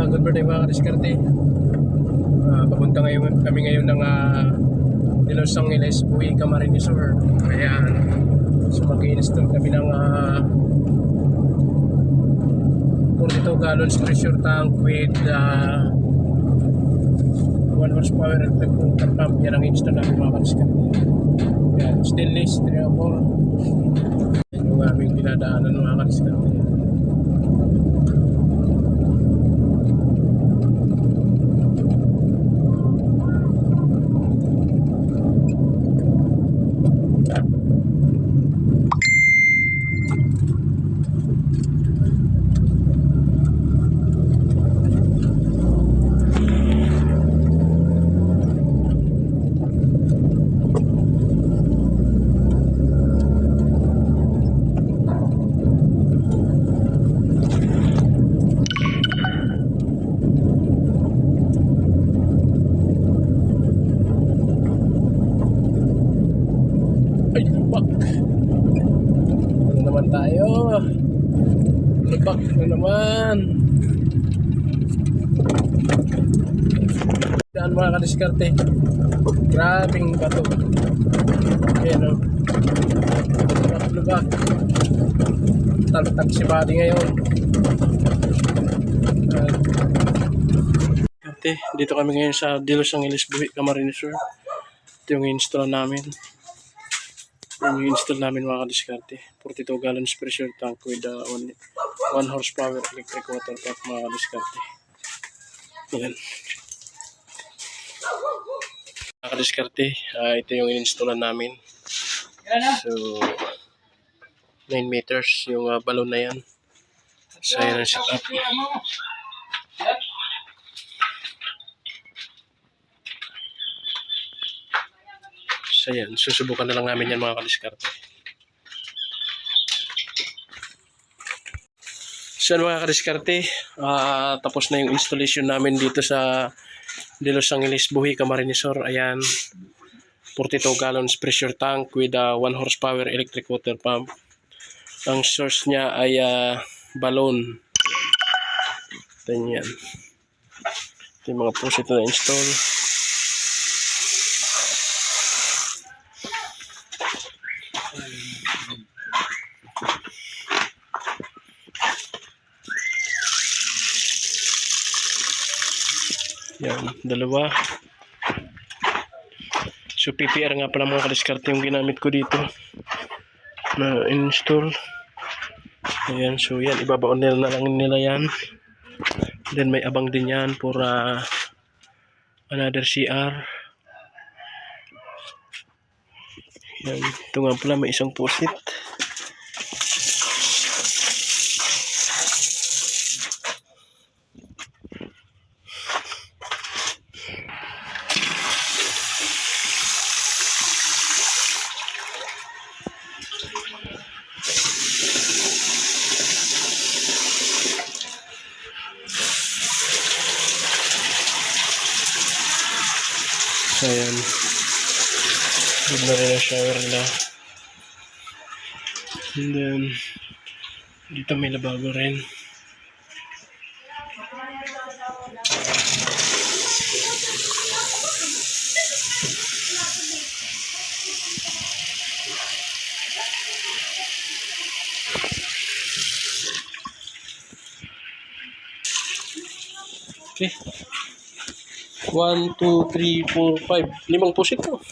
Good morning mga kadiskarte. Papunta kami ngayon ng De Los Angeles, Uwi Camarines Sur. Ayan. So mag-i-install kami ng 42 gallons pressure tank with 1 horsepower electric water pump. Yan ang install namin mga kadiskarte. Ayan. Stainless 304. Yan yung aming dinadaanan mga kadiskarte. Ay, lubak. Ano naman tayo? Lubak na naman. Daan mga kadiskarte. Grabing bato. Ayan o. Lubak. Taltag si body ngayon. Dito kami ngayon sa De Los Angeles, Uwi Camarines Sur. Ito yung install namin. Yan yung install namin mga kadiskarte. 42 gallons pressure tank with 1 horsepower electric water pump mga kadiskarte. Yan. Mga kadiskarte, ito yung installan namin. So, 9 meters yung balon na yan. So, yan ang setup. So yan, susubukan na lang namin yan mga kadiskarte. So mga kadiskarte, tapos na yung installation namin dito sa De Los Angeles, Uwi Camarines Sur. Ayan, 42 gallons pressure tank with 1 horsepower electric water pump. Ang source niya ay balon. Ito yan. Ito yung mga pusit na install. Yan, dalawa. So PPR nga pala mga kadiskarte yung ginamit ko dito na install. Ayan, so yan, ibabaon nila na lang nila yan. Then may abang din yan for another CR. Yan, ito nga pala may isang pusit. So ayan, good na rin ang shower nila. And then dito may lababo rin. Okay, 1, 2, 3, 4, 5. 5 pusit to.